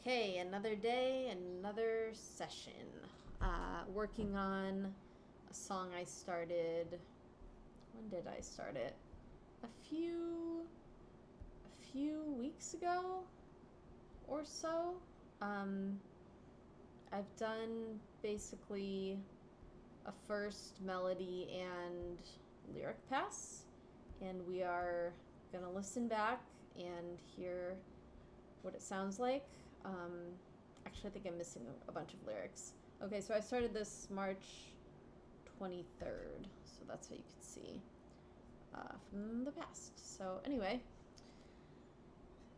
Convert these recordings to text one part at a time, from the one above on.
Okay, another day, another session. Working on a song I started. When did I start it? A few weeks ago or so. I've done basically a first melody and lyric pass, and we are gonna listen back and hear what it sounds like. Actually, I think I'm missing a bunch of lyrics. Okay, so I started this March 23rd, so that's what you can see from the past. So anyway,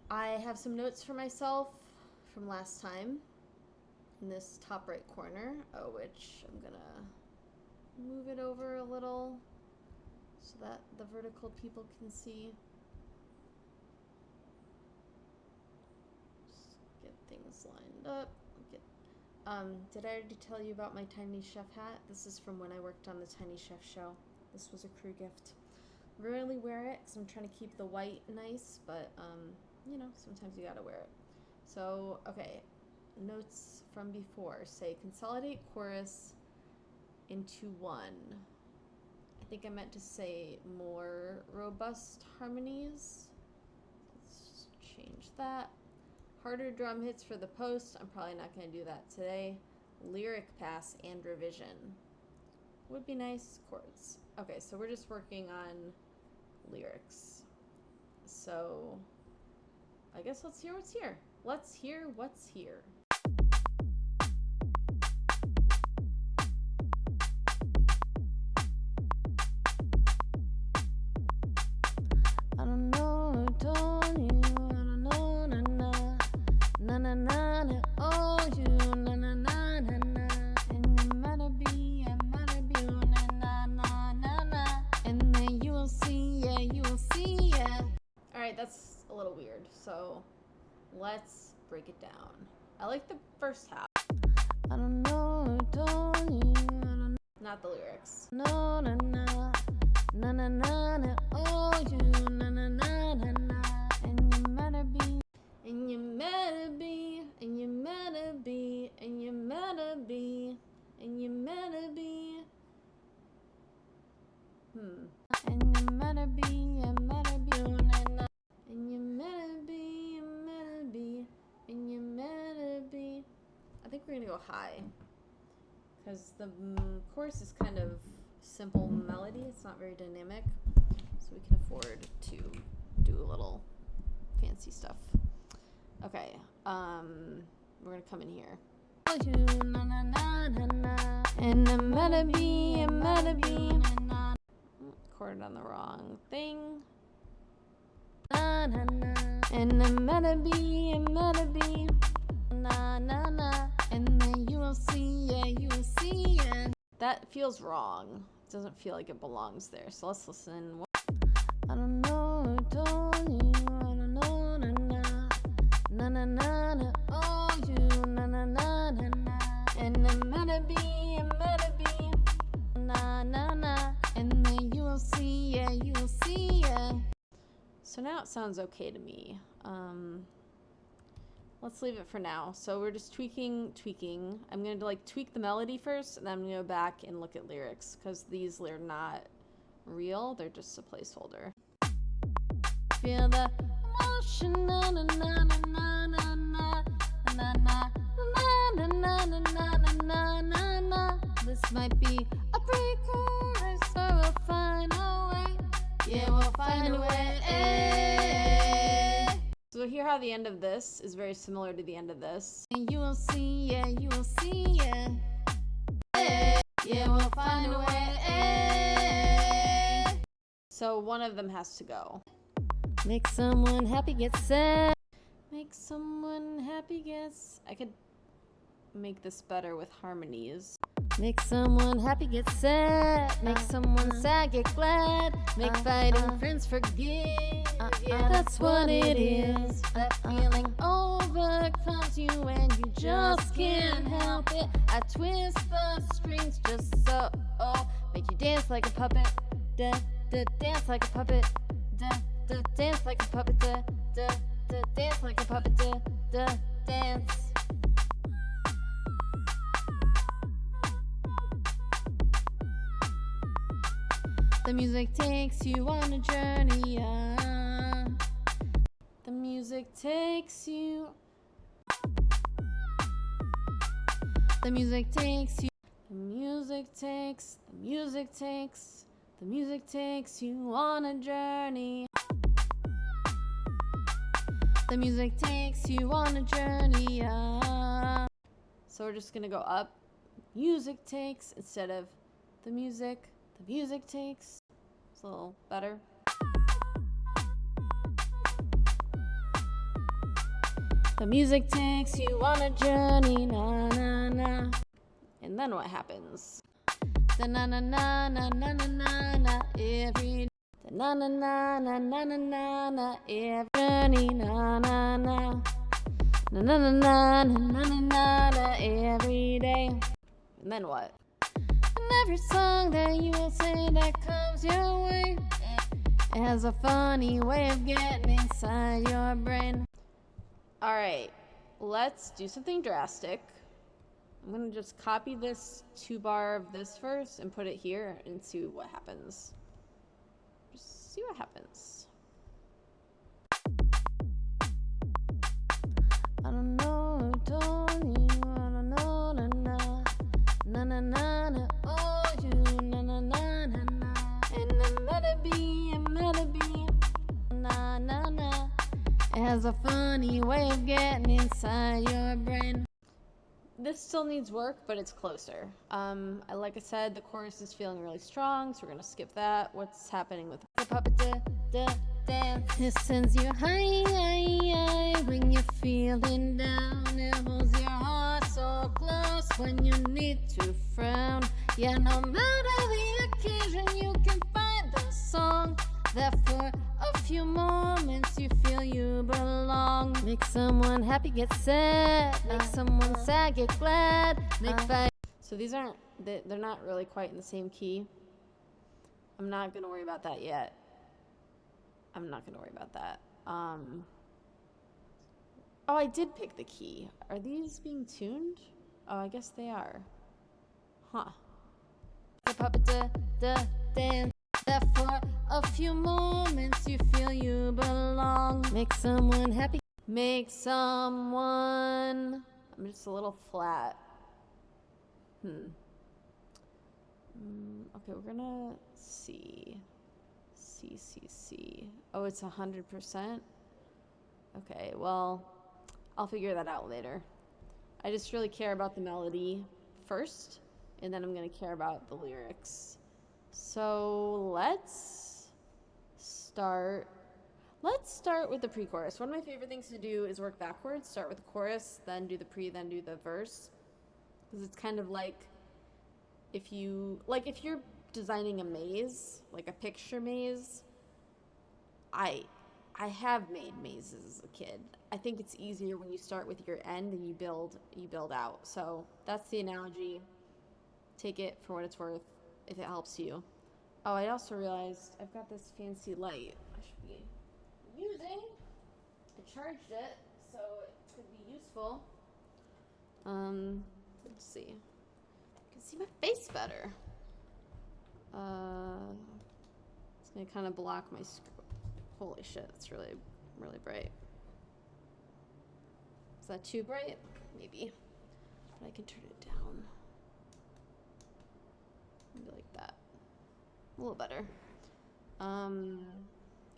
I have some notes for myself from last time in this top right corner, which I'm gonna move it over a little so that the vertical people can see. Things lined up. Did I already tell you about my Tiny Chef hat? This is from when I worked on the Tiny Chef show. This was a crew gift. Rarely wear it because I'm trying to keep the white nice, but you know, sometimes you gotta wear it. So, okay, notes from before say consolidate chorus into one. I think I meant to say more robust harmonies. Let's just change that. Harder drum hits for the post. I'm probably not going to do that today. Lyric pass and revision. Would be nice. Chords. Okay, so we're just working on lyrics. So I guess let's hear what's here. Let's hear what's here. I don't know, I told you. Na na na na, oh you, na na na na na, and you matter be, I matter be, na na na na na, and then you will see, yeah, you will see, yeah. Alright, that's a little weird, so let's break it down. I like the first half. I don't know, I told you, I don't know. Not the lyrics. No, na na, na na na na, oh you, na na na na na, and you matter be. And you matter be, and you matter be, and you matter be, and you matter be. And you matter be, and matter be, and you matter be, and matter be, and you matter be. I think we're gonna go high, because the chorus is kind of simple melody. It's not very dynamic, so we can afford to do a little fancy stuff. Okay, we're gonna come in here. And a melody, chorded on the wrong thing. And a melody, na na na, and then you will see, yeah, you will see, yeah. That feels wrong. It doesn't feel like it belongs there. So let's listen. I don't know, I told you, I don't know, na na. Na na na na, oh you, na na na na na, and a matter be, na na na, and then you will see, yeah, you will see, yeah. So now it sounds okay to me. Let's leave it for now. So we're just tweaking. I'm gonna like tweak the melody first, and then I'm gonna go back and look at lyrics because these are not real; they're just a placeholder. Feel the emotion, na na na na na na na na na na na na na na. This might be a pre-chorus, so we'll find a way. Yeah, we'll find a way. So hear how the end of this is very similar to the end of this. And you will see, yeah, you will see, yeah. Yeah, we'll find a way. So one of them has to go. Make someone happy, get sad. Make someone happy, guess. I could make this better with harmonies. Make someone happy, get sad. Make someone sad, get glad. Make fighting friends forgive. Yeah, that's what it is. That feeling overcomes you and you just can't help it. I twist the strings just so. Make you dance like a puppet. Dance like a puppet. Dance like a puppet, dance like a puppet, dance. The music takes you on a journey. The music takes you. The music takes you. The music takes. The music takes. The music takes you on a journey. The music takes you on a journey. So we're just gonna go up. Music takes instead of the music. The music takes. It's a little better. The music takes you on a journey, na na na. And then what happens? Da na na na na na na na na every. Da na na na na na na na na every journey, na na na. Na na na na na na na na every day. And then what? And every song that you will say that comes your way, it has a funny way of getting inside your brain. All right, let's do something drastic. I'm gonna just copy this 2-bar of this verse and put it here and see what happens. Just see what happens. I don't know, don't you? I don't know, na na na na na na. Oh, you na na na na na. And then let it be, and let it be, na na na. It has a funny way of getting inside your brain. This still needs work, but it's closer. Like I said, the chorus is feeling really strong, so we're gonna skip that. What's happening with the puppet dance? It sends you high when you're feeling down. It holds your heart so close when you need to frown. Yeah, no matter the occasion, you can find the song that for a few moments you feel you belong. Make someone happy, get sad. Make someone sad, get glad. Make So these aren't, they're not really quite in the same key. I'm not gonna worry about that yet. I'm not gonna worry about that. Oh, I did pick the key. Are these being tuned? Oh, I guess they are. Huh. The puppet dance. That for a few moments you feel you belong. Make someone happy. Make someone. I'm just a little flat. Okay, we're gonna see. Oh, it's 100%? Okay, well, I'll figure that out later. I just really care about the melody first, and then I'm gonna care about the lyrics. So let's start with the pre-chorus. One of my favorite things to do is work backwards. Start with the chorus, then do the pre, then do the verse. Because it's kind of like if you're designing a maze, like a picture maze. I have made mazes as a kid. I think it's easier when you start with your end and you build out. So that's the analogy. Take it for what it's worth if it helps you. Oh, I also realized I've got this fancy light I should be using. I charged it, so it could be useful. Let's see. You can see my face better. It's gonna kind of block my screen. Holy shit, it's really, really bright. Is that too bright? Maybe. But I can turn it down. Maybe like that. A little better.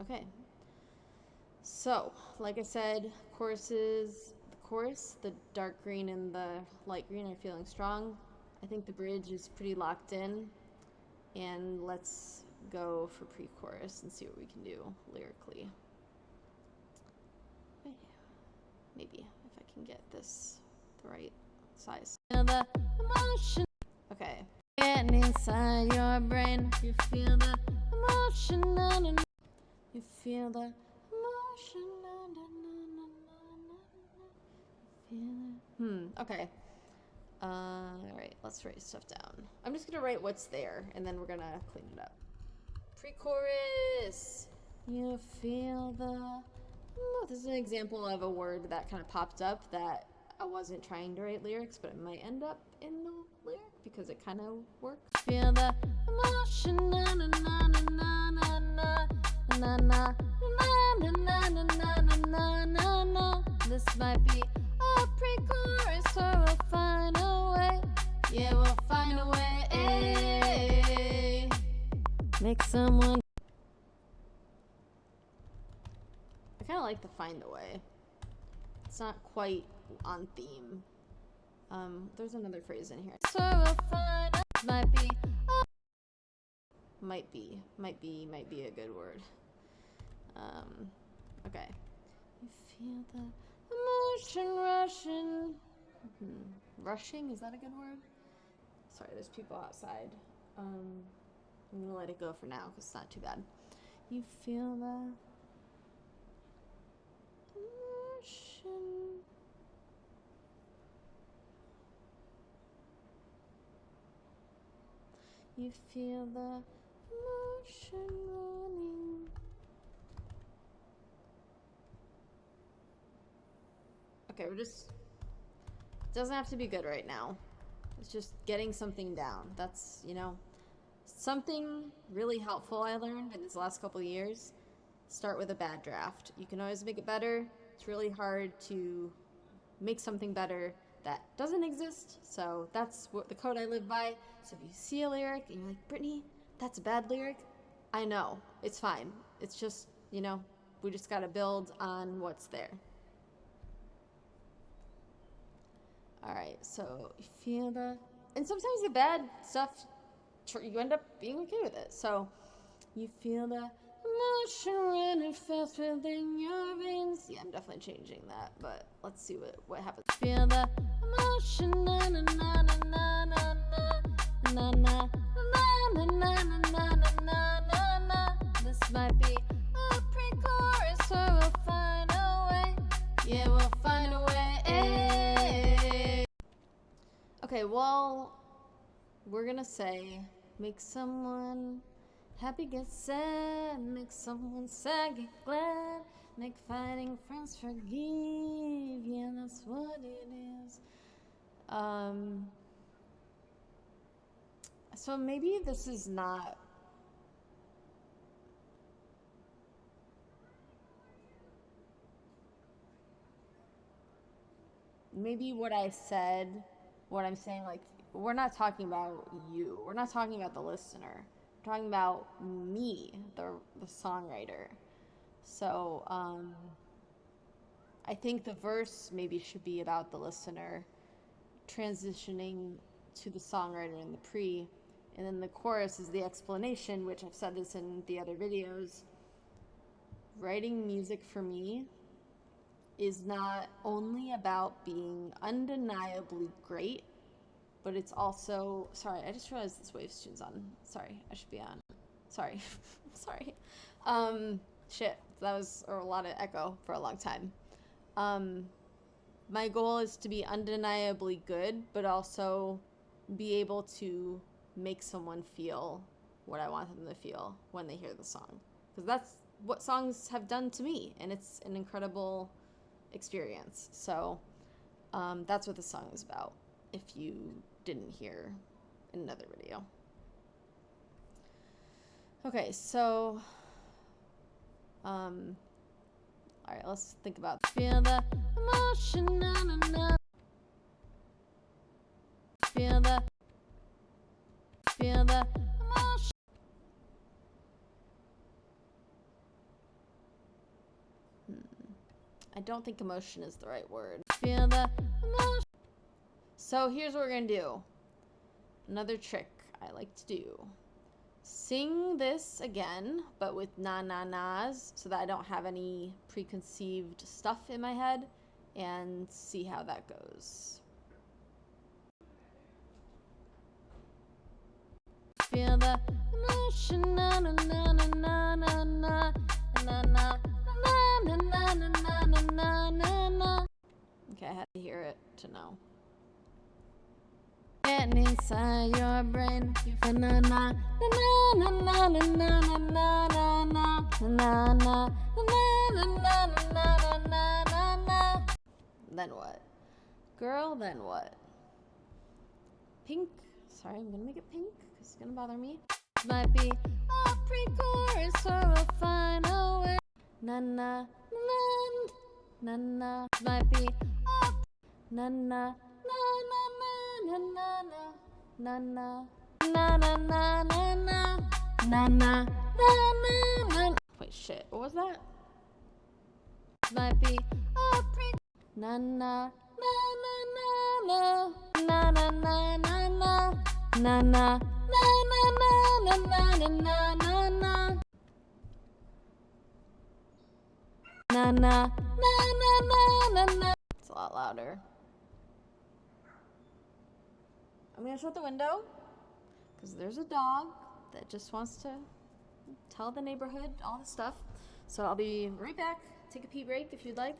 Okay. So, like I said, the dark green and the light green are feeling strong. I think the bridge is pretty locked in. And let's go for pre-chorus and see what we can do lyrically. Maybe if I can get this the right size. Feel the emotion. Okay. Getting inside your brain. You feel the emotion. You feel the emotion. Okay. Alright, let's write stuff down. I'm just gonna write what's there and then we're gonna clean it up. Pre-chorus. You feel the This is an example of a word that kind of popped up that I wasn't trying to write lyrics, but it might end up in the lyric because it kind of works. Feel the emotion, na na na na na na na na na na na na na na na. This might be a pre-chorus, or we'll find a way. Yeah, we'll find a way. Make someone. I kind of like the find a way. It's not quite on theme. There's another phrase in here. So we'll find a might be a good word. Okay. You feel the emotion rushing. Rushing, is that a good word? Sorry, there's people outside. I'm gonna let it go for now because it's not too bad. You feel the emotion. You feel the emotion running. Okay, it doesn't have to be good right now. It's just getting something down. That's, something really helpful I learned in these last couple of years. Start with a bad draft. You can always make it better. It's really hard to make something better that doesn't exist. So that's what the code I live by. So if you see a lyric and you're like, Brittany, that's a bad lyric, I know. It's fine. It's just, we just got to build on what's there. All right, so you feel and sometimes the bad stuff, you end up being okay with it. So you feel the emotion running fast within your veins. Yeah, I'm definitely changing that, but let's see what happens. Feel the emotion, na na na na na na na na na na na na na. This might be a pre-chorus, or we'll find a way. Yeah, we'll find a way. Okay, well, we're gonna say, make someone happy get sad, make someone sad get glad, make fighting friends forgive. Yeah, that's what it is. So maybe this is not. Maybe what I'm saying, like, we're not talking about you. We're not talking about the listener. We're talking about me, the songwriter. So, I think the verse maybe should be about the listener transitioning to the songwriter in the pre, and then the chorus is the explanation, which I've said this in the other videos. Writing music for me is not only about being undeniably great, but it's also, sorry, I just realized this Waves tune's on. Sorry, I should be on. Sorry, sorry. Shit, that was a lot of echo for a long time. My goal is to be undeniably good, but also be able to make someone feel what I want them to feel when they hear the song. Because that's what songs have done to me, and it's an incredible experience. So that's what the song is about, if you didn't hear in another video. Okay, so all right, let's think about feel the emotion, na na na. Feel the emotion. I don't think emotion is the right word. Feel the emotion. So here's what we're gonna do. Another trick I like to do. Sing this again, but with na-na-nas, so that I don't have any preconceived stuff in my head, and see how that goes. Feel the emotion, na na na na na na na na na na na na na na. Okay, I had to hear it to know. And inside your brain, na na na na na na na na na na na na na na Then what? Girl, then what? Pink. Sorry, I'm gonna make it pink because it's gonna bother me. Might be a pre-chorus or a final way. Na na na na. Might be a na na na na na na na na na na na na na na na na. Wait, shit. What was that? Might be a pre. Na na na na na na na na na na na na na na na na na na. Na na na na na na. It's a lot louder. I'm gonna shut the window because there's a dog that just wants to tell the neighborhood all the stuff. So I'll be right back. Take a pee break if you'd like.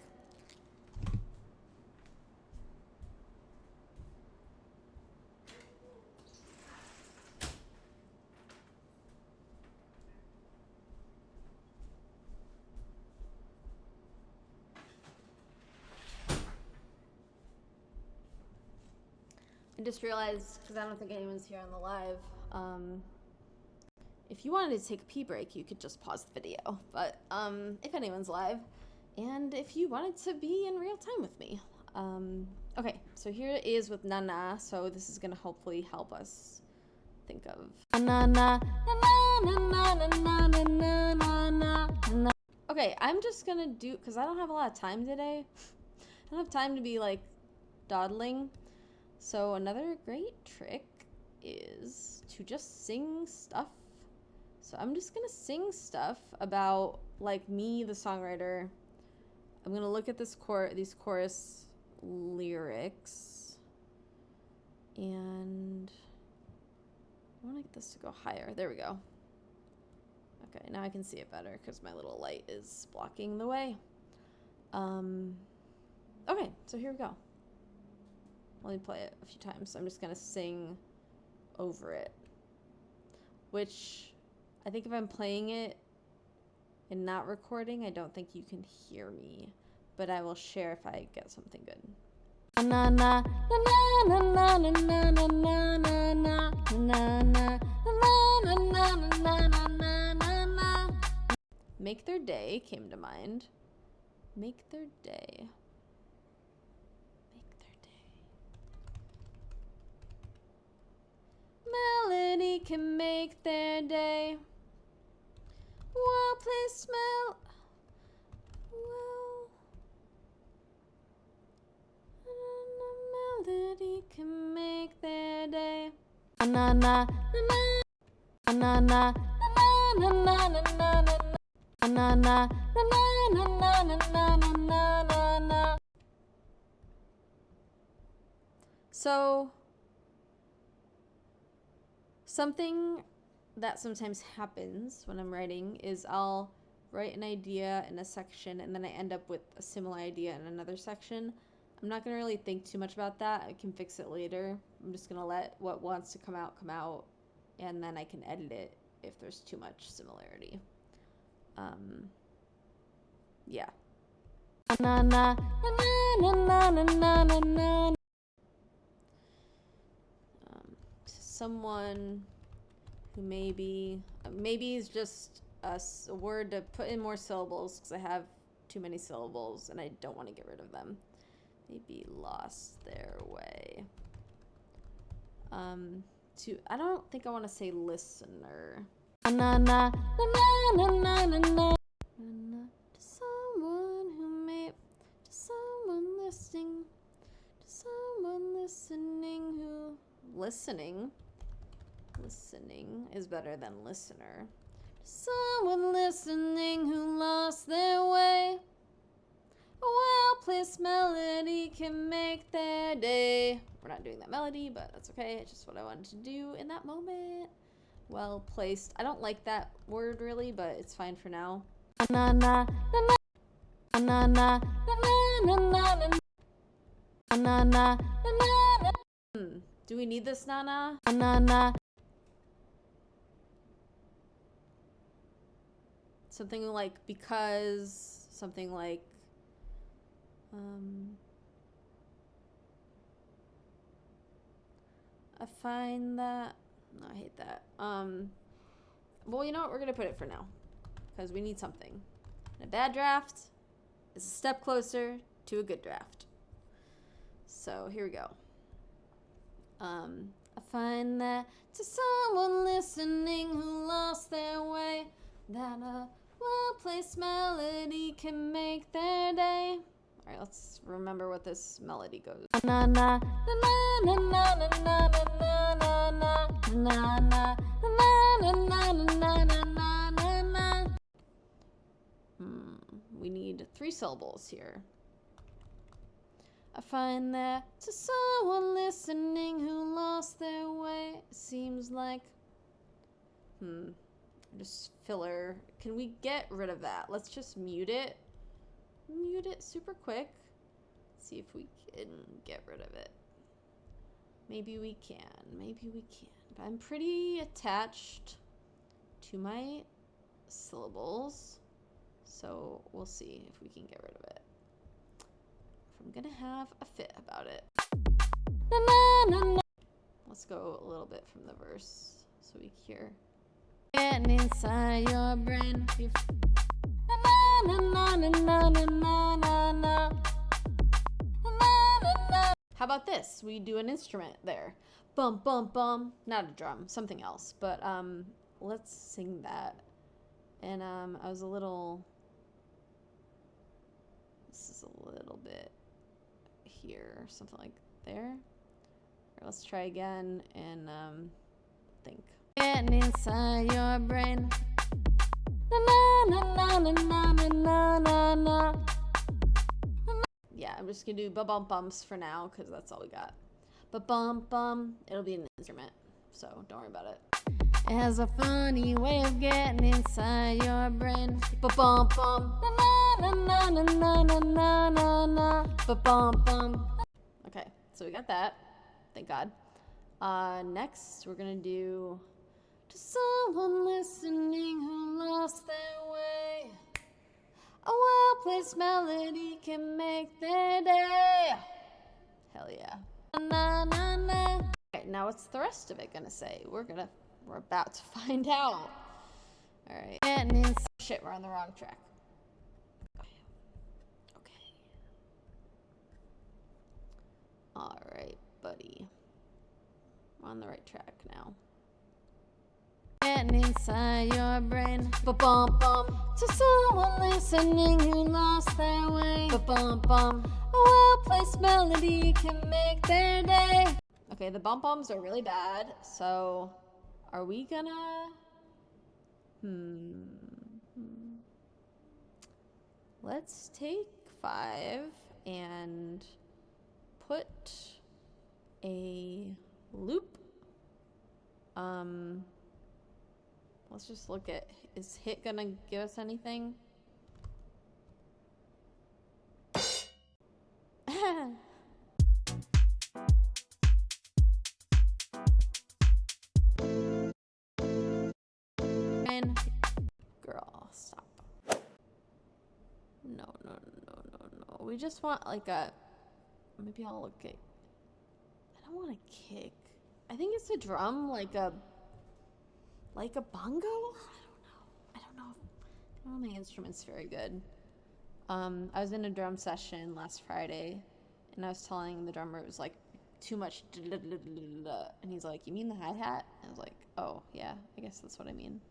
I just realized, because I don't think anyone's here on the live, if you wanted to take a pee break, you could just pause the video. But if anyone's live, and if you wanted to be in real time with me. Okay, so here it is with na-na, so this is going to hopefully help us think of na-na, na-na. Okay, I'm just going to do, because I don't have a lot of time today. I don't have time to be like dawdling. So another great trick is to just sing stuff. So I'm just gonna sing stuff about like me, the songwriter. I'm gonna look at these chorus lyrics, and I want to get this to go higher. There we go. Okay, now I can see it better because my little light is blocking the way. Okay, so here we go. Let me play it a few times. So I'm just gonna sing over it, which I think if I'm playing it and not recording, I don't think you can hear me, but I will share if I get something good. Na na na na na na na na na na na na na na. Make their day came to mind. Make their day. Melody can make their day. Well, please smell. Well, melody can make their day. Na na na na na na na na na na na na na. So something that sometimes happens when I'm writing is I'll write an idea in a section and then I end up with a similar idea in another section. I'm not going to really think too much about that. I can fix it later. I'm just going to let what wants to come out, and then I can edit it if there's too much similarity. Yeah. Na na na na na na na na. Someone who maybe is just a word to put in more syllables because I have too many syllables and I don't want to get rid of them. Maybe lost their way. I don't think I want to say listener. Na na na na na na na. To someone who may, to someone listening, to someone listening who listening is better than listener. Someone listening who lost their way. A well-placed melody can make their day. We're not doing that melody, but that's okay. It's just what I wanted to do in that moment. Well-placed. I don't like that word really, but it's fine for now. Na na na na na na na na na na na. Do we need this na na? Na na. Something like because something like I find that, no, I hate that. Well, you know what? We're gonna put it for now because we need something. And a bad draft is a step closer to a good draft. So here we go. I find that to someone listening who lost their way, that a well-placed melody can make their day. All right, let's remember what this melody goes. Na na na na na na na na na na na na na na na na. We need 3 syllables here. I find that to someone listening who lost their way, seems like just filler. Can we get rid of that? Let's just mute it. Mute it super quick. See if we can get rid of it. Maybe we can. Maybe we can. But I'm pretty attached to my syllables, so we'll see if we can get rid of it. If I'm gonna have a fit about it. Na, na, na, na. Let's go a little bit from the verse so we hear. Getting inside your brain. Na, na, na, na, na, na, na, na. How about this? We do an instrument there. Bum, bum, bum. Not a drum, something else. But let's sing that. And I was a little... This is a little bit here, something like there. Or let's try again and think. Getting inside your brain. Na, na, na, na, na, na, na, na. Yeah, I'm just gonna do ba-bum bumps for now because that's all we got. Ba-bum bum, it'll be an instrument, so don't worry about it. It has a funny way of getting inside your brain. Ba-bum bum, na na na na na na na na. Ba-bum bum. Okay, so we got that. Thank God. Next we're gonna do to someone listening who lost their way. A well-placed melody can make their day. Hell yeah. Na, na, na. Okay, now what's the rest of it gonna say? We're about to find out. All right. And shit, we're on the wrong track. Okay. All right, buddy. We're on the right track now. Getting inside your brain. Ba-bum bum. To someone listening who lost their way. Ba-bum bum. A well-placed melody can make their day. Okay, the bump bums are really bad. So, are we gonna? Let's take 5 and put a loop. Let's just look at, is hit gonna give us anything? Girl, stop. No. We just want like a, maybe I'll look at, I don't want a kick. I think it's a drum, like a bongo? I don't know my instrument's very good. I was in a drum session last Friday, and I was telling the drummer it was like too much, and he's like, "You mean the hi-hat?" I was like, "Oh yeah, I guess that's what I mean."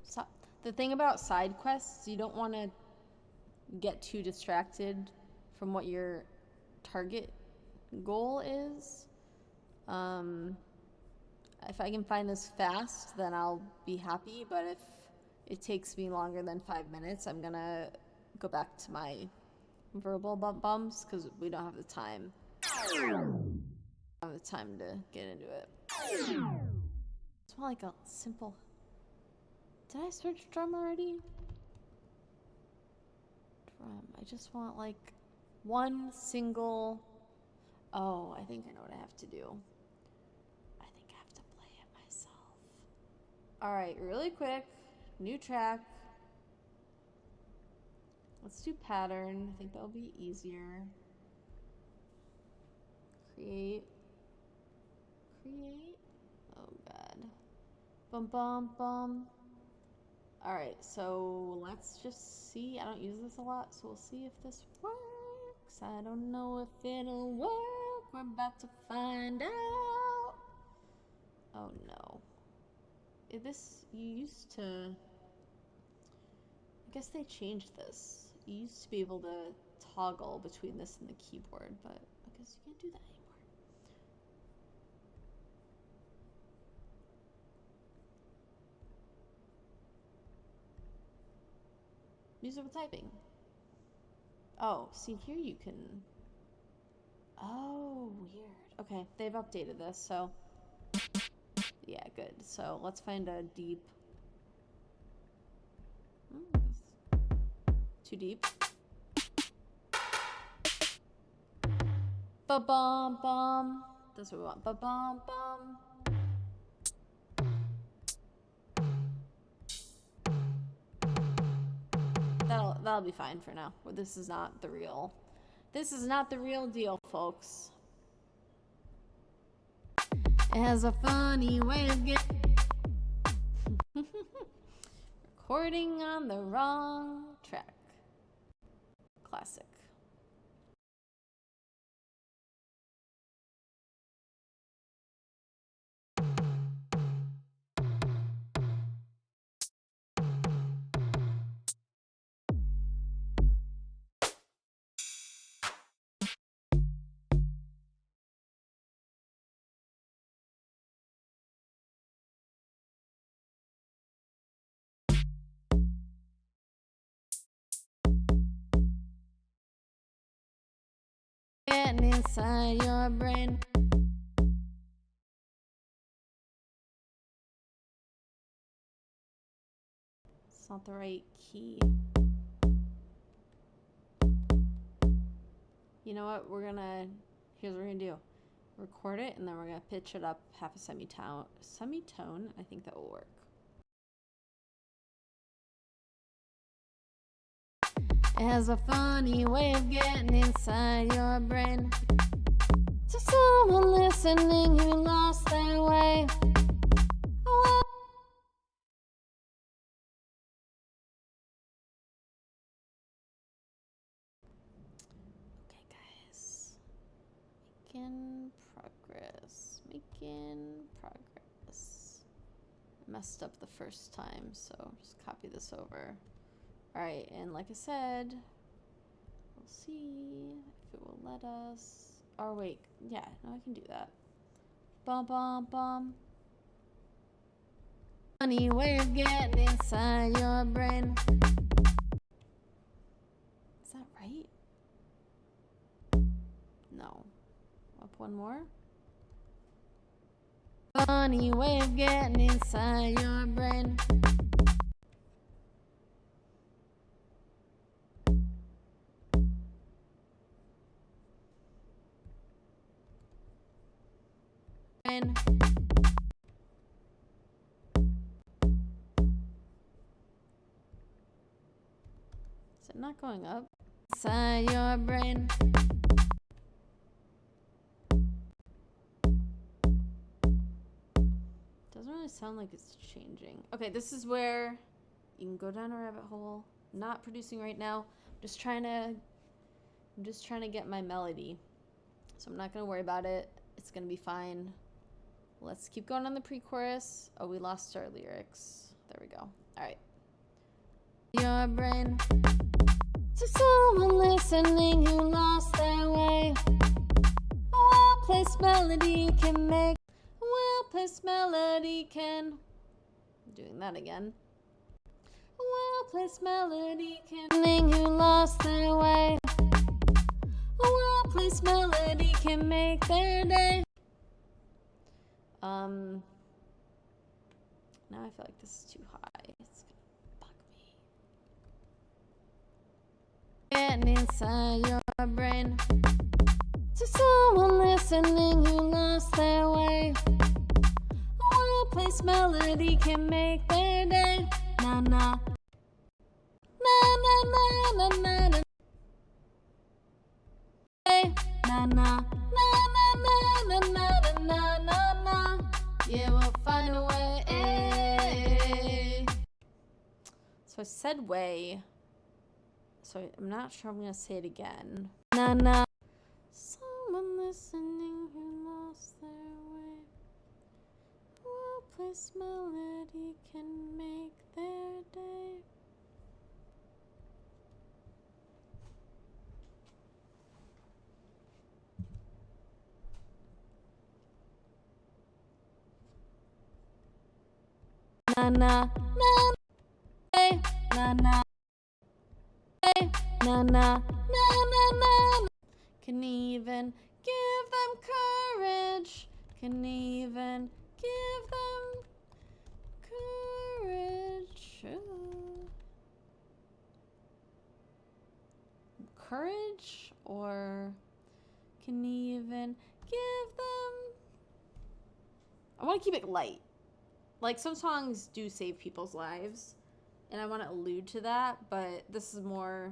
So, the thing about side quests, you don't want to get too distracted from what your target goal is. If I can find this fast, then I'll be happy, but if it takes me longer than 5 minutes, I'm gonna go back to my verbal bumps because we don't have the time. I don't have the time to get into it. It's more like a simple... Did I search drum already? Drum. I just want like one single. Oh, I think I know what I have to do. I think I have to play it myself. All right, really quick, new track. Let's do pattern. I think that'll be easier. Create. Oh God. Bum bum bum. All right, so let's just see. I don't use this a lot, so we'll see if this works. I don't know if it'll work. We're about to find out. Oh no. You used to, I guess they changed this. You used to be able to toggle between this and the keyboard, but I guess you can't do that anymore. Musical typing. Oh, see here you can. Oh, weird. Okay, they've updated this, so yeah, good. So let's find a deep. Too deep. Ba-bum bum. That's what we want. Ba-bum bum. That'll be fine for now. This is not the real. This is not the real deal, folks. It has a funny way of getting recording on the wrong track. Classic. Getting inside your brain. It's not the right key. You know what? Here's what we're gonna do. Record it, and then we're gonna pitch it up half a semitone. I think that will work. It has a funny way of getting inside your brain. To someone listening who lost their way. Oh, okay, guys. Making progress. I messed up the first time, so just copy this over. Alright, and like I said, we'll see if it will let us. Or wait, yeah, no, I can do that. Bum bum bum. Funny way of getting inside your brain. Is that right? No. Up one more. Funny way of getting inside your brain. Is it not going up? Inside your brain. Doesn't really sound like it's changing. Okay, this is where you can go down a rabbit hole. I'm not producing right now. I'm just trying to get my melody. So I'm not gonna worry about it. It's gonna be fine. Let's keep going on the pre-chorus. Oh, we lost our lyrics. There we go. All right. Your brain. To someone listening who lost their way. A well-placed melody can make. A well-placed melody can. I'm doing that again. A well-placed melody can. Who lost their way. A well-placed melody can make their day. Now I feel like this is too high. It's gonna bug me. Getting inside your My brain. To someone listening who lost their way, a well-placed melody can make their day. Na na. Na na na na na na. Na na na na na na na na na na. Yeah, we'll find a way. So I said way. So I'm not sure I'm gonna say it again. Na na. Someone listening who lost their way. A well-placed melody can make their day. Na na na. Hey, na na. Hey, na na na na na. Can even give them courage. Can even give them courage. Courage, or can even give them. I want to keep it light. Like, some songs do save people's lives, and I want to allude to that, but this is more,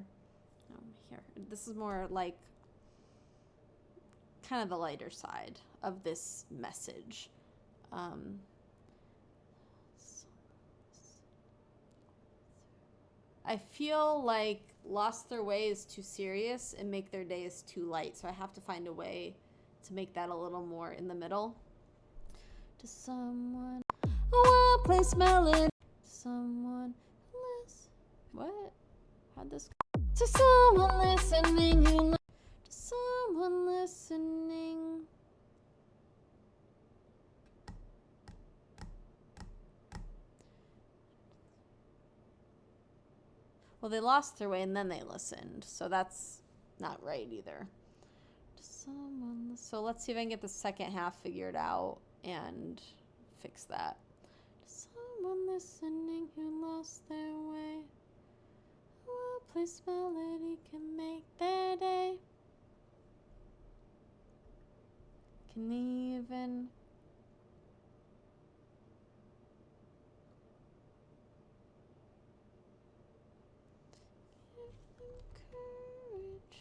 this is more like kind of the lighter side of this message. I feel like lost their way is too serious and make their day is too light, so I have to find a way to make that a little more in the middle. To someone, a well-placed melody. Someone listen. What? How'd this go? To someone listening who to someone listening. Well, they lost their way and then they listened, so that's not right either. To someone. So let's see if I can get the second half figured out and fix that. Someone listening who lost their way. A well-placed melody can make their day. Can even give them courage.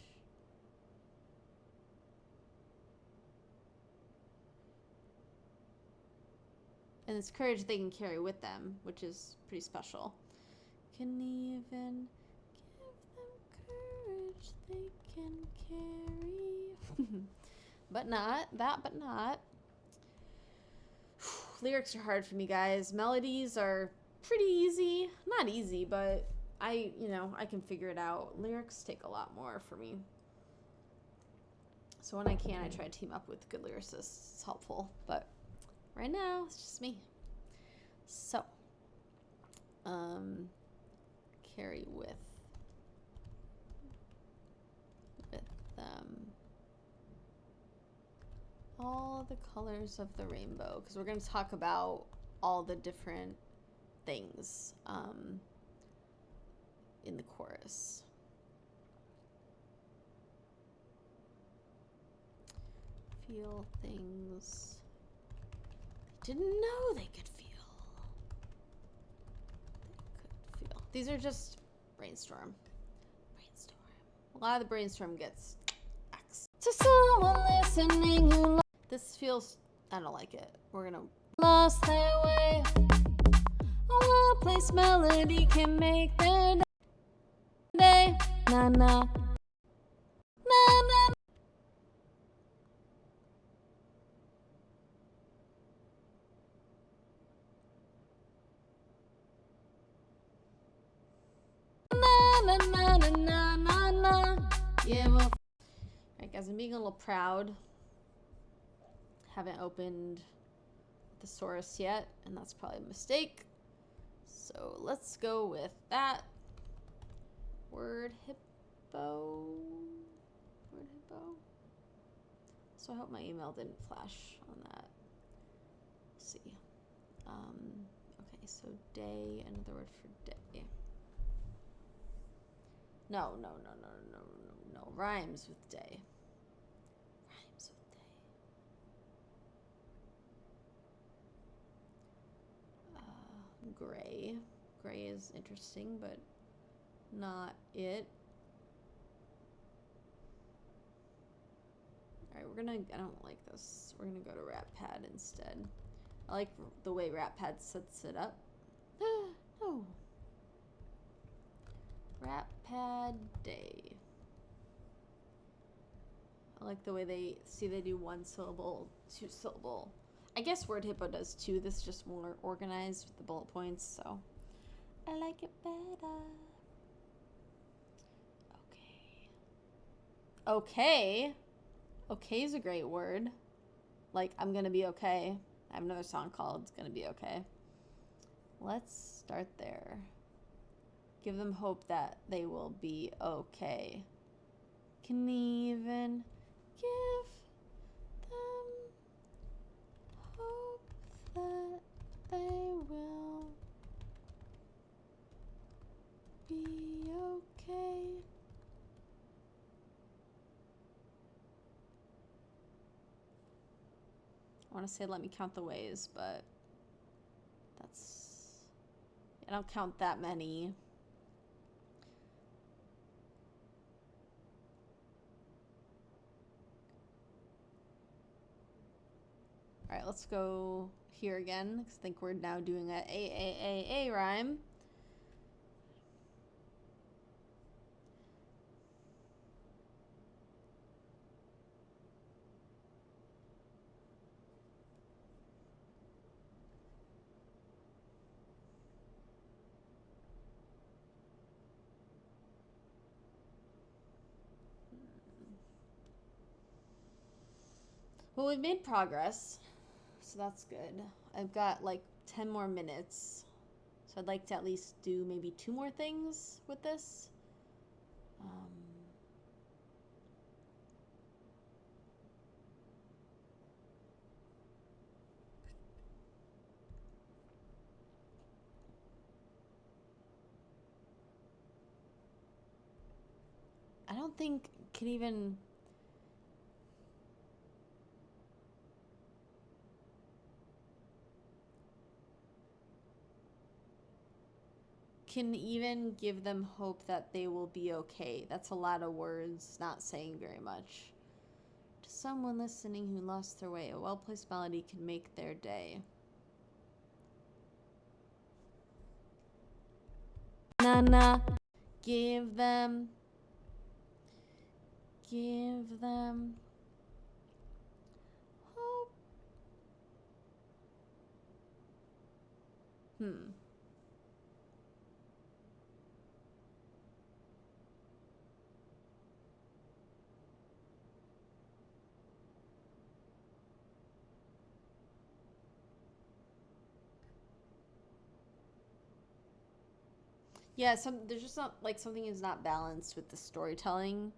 And it's courage they can carry with them, which is pretty special. Can even give them courage they can carry. But not. Lyrics are hard for me, guys. Melodies are pretty easy. Not easy, but I can figure it out. Lyrics take a lot more for me. So when I can, I try to team up with good lyricists. It's helpful, but right now, it's just me. So, carry with all the colors of the rainbow, because we're going to talk about all the different things in the chorus. Feel things didn't know they could feel. These are just brainstorm. A lot of the brainstorm gets axed. To someone listening who this feels, I don't like it. We're gonna lost their way. A well-placed melody can make their day. Na na. Na na. Na na na na na na. Yeah, well. Alright, guys, I'm being a little proud. Haven't opened the thesaurus yet, and that's probably a mistake. So let's go with that. Word hippo. So I hope my email didn't flash on that. Let's see. Okay, so day, another word for day. No. No, rhymes with day. Rhymes with day. Gray. Gray is interesting, but not it. Alright, we're gonna, I don't like this. We're gonna go to Wrappad instead. I like the way Wrappad sets it up. No. Wrappad day. I like the way they do 1 syllable, 2 syllable. I guess Word Hippo does too. This is just more organized with the bullet points, so I like it better. Okay. Okay. Okay is a great word. Like, I'm gonna be okay. I have another song called It's Gonna Be Okay. Let's start there. Give them hope that they will be okay. Can even give them hope that they will be okay. I want to say let me count the ways, but that's, I don't count that many. All right, let's go here again, because I think we're now doing a rhyme. Well, we've made progress, so that's good. I've got like 10 more minutes, so I'd like to at least do maybe 2 more things with this. I don't think can even... Can even give them hope that they will be okay. That's a lot of words, not saying very much. To someone listening who lost their way, a well-placed melody can make their day. Na. Give them hope. Yeah, there's just not, like, something is not balanced with the storytelling.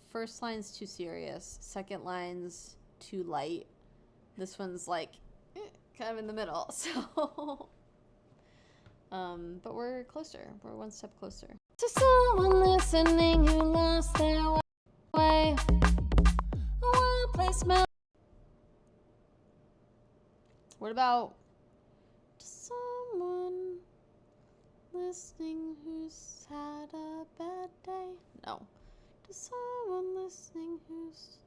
First line's too serious. Second line's too light. This one's, like, kind of in the middle, so... but we're closer. We're 1 step closer. To someone listening who lost their way. One place What about... To someone... listening who's had a bad day. No. To someone listening who's...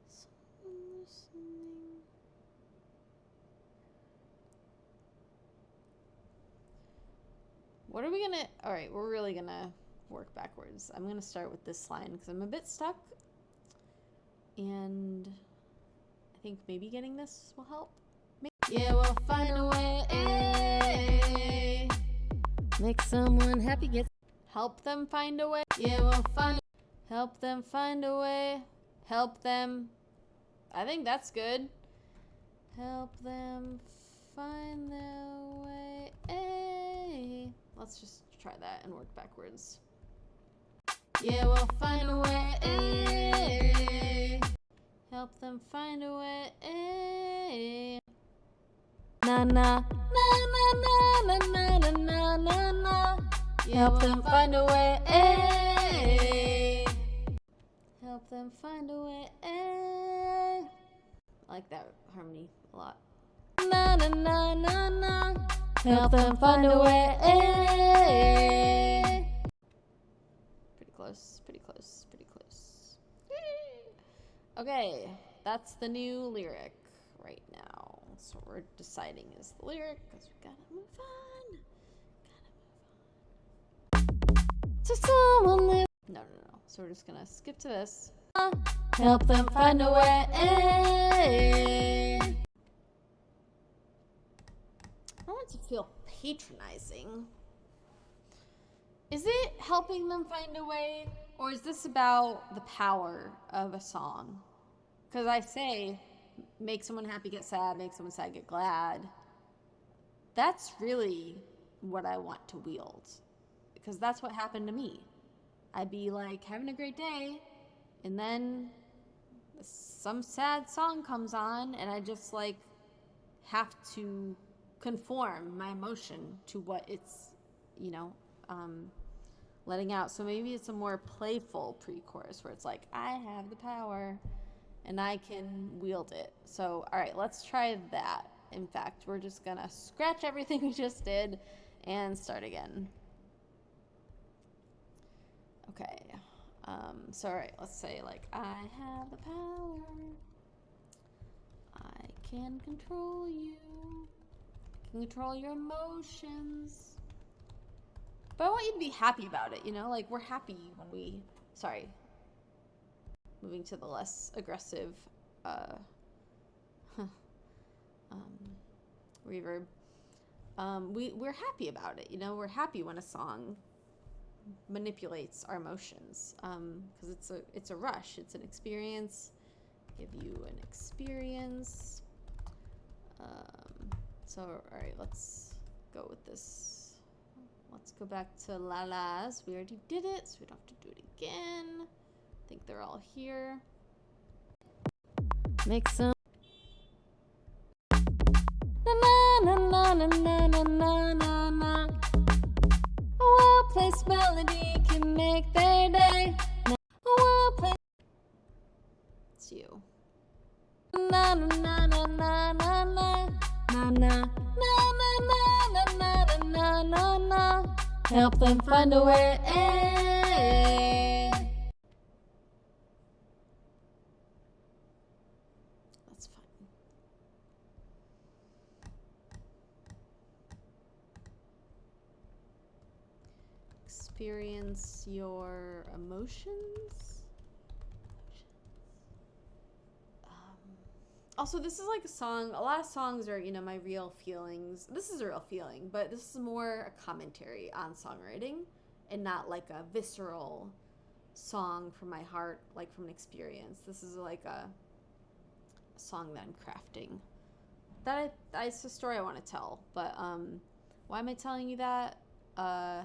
Someone listening... What are we gonna... Alright, we're really gonna work backwards. I'm gonna start with this line because I'm a bit stuck. And I think maybe getting this will help. Yeah, we'll find a way. Make someone happy, help them find a way. Yeah, we'll help them find a way. Help them. I think that's good. Help them find their way. Let's just try that and work backwards. Yeah, we'll find a way. Help them find a way. Na na na na na na na na na na. Help them find a way. Help them find a way. I like that harmony a lot. Na na na na na. Help them find a way. Pretty close, pretty close, pretty close. Okay, that's the new lyric right now. So we're deciding is the lyric because we gotta move on. To someone live. No. So we're just gonna skip to this. Help them find a way. I want it to feel patronizing. Is it helping them find a way, or is this about the power of a song? Because I say, make someone happy, get sad, make someone sad, get glad. That's really what I want to wield. Because that's what happened to me. I'd be like having a great day, and then some sad song comes on, and I just like have to conform my emotion to what it's, letting out. So maybe it's a more playful pre-chorus where it's like, I have the power and I can wield it. So, all right, let's try that. In fact, we're just gonna scratch everything we just did and start again. Okay. So, all right, let's say like, I have the power. I can control you. I can control your emotions. But I want you to be happy about it, like we're happy when we, moving to the less aggressive reverb. We're happy about it, we're happy when a song manipulates our emotions, because it's a rush, it's an experience. Give you an experience. So all right, let's go with this. Let's go back to la-las. We already did it, so we don't have to do it again. I think they're all here. Make some. Na na na na na na na na na. A well-placed melody can make their day. A well-placed. It's you. Na na na na na na na na na na na na na na. Help them find a way. That's fine. Experience your emotions. Also, this is like a song. A lot of songs are, my real feelings. This is a real feeling, but this is more a commentary on songwriting and not like a visceral song from my heart, like from an experience. This is like a song that I'm crafting. It's a story I want to tell, but why am I telling you that? I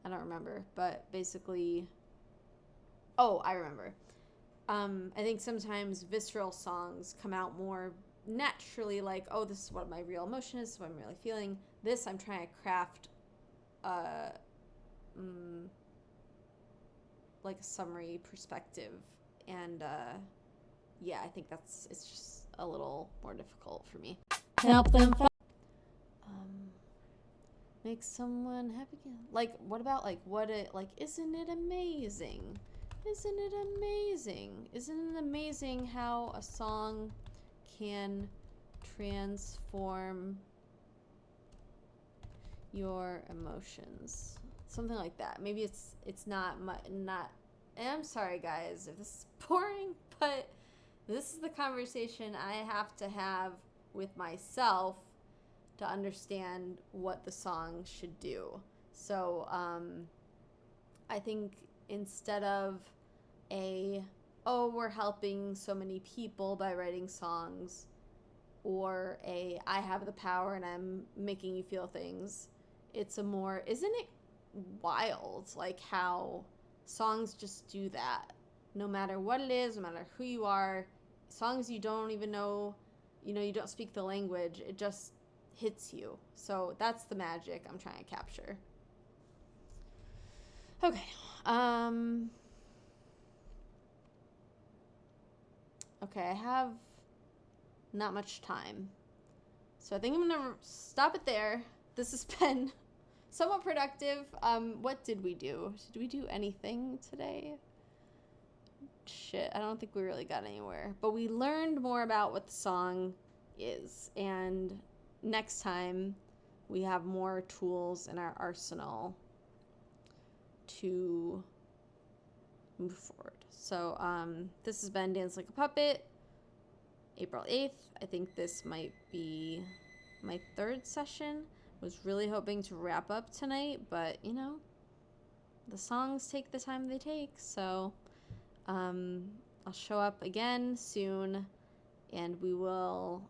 don't remember, but basically, I remember. I think sometimes visceral songs come out more naturally, like, oh, this is what my real emotion is, what I'm really feeling. This, I'm trying to craft, like a summary perspective, and I think it's just a little more difficult for me. Help them. Make someone happy. Like, what about isn't it amazing? Isn't it amazing? Isn't it amazing how a song can transform your emotions? Something like that. Maybe it's not. And I'm sorry, guys, if this is boring, but this is the conversation I have to have with myself to understand what the song should do. So I think instead of we're helping so many people by writing songs, or I have the power and I'm making you feel things, it's a more, isn't it wild, like how songs just do that? No matter what it is, no matter who you are, songs you don't even know, you don't speak the language, it just hits you. So that's the magic I'm trying to capture. Okay. Okay, I have not much time. So I think I'm gonna stop it there. This has been somewhat productive. What did we do? Did we do anything today? Shit, I don't think we really got anywhere. But we learned more about what the song is. And next time, we have more tools in our arsenal to move forward. So this has been Dance Like a Puppet, April 8th. I think this might be my third session. Was really hoping to wrap up tonight, but you know, the songs take the time they take. So I'll show up again soon, and we will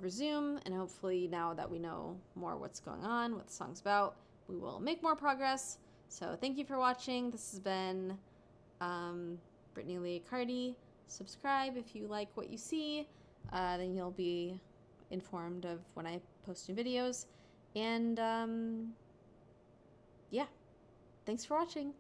resume, and hopefully now that we know more what's going on, what the song's about, we will make more progress. So thank you for watching. This has been Brittany Leocardi. Subscribe if you like what you see. Then you'll be informed of when I post new videos. And yeah, thanks for watching.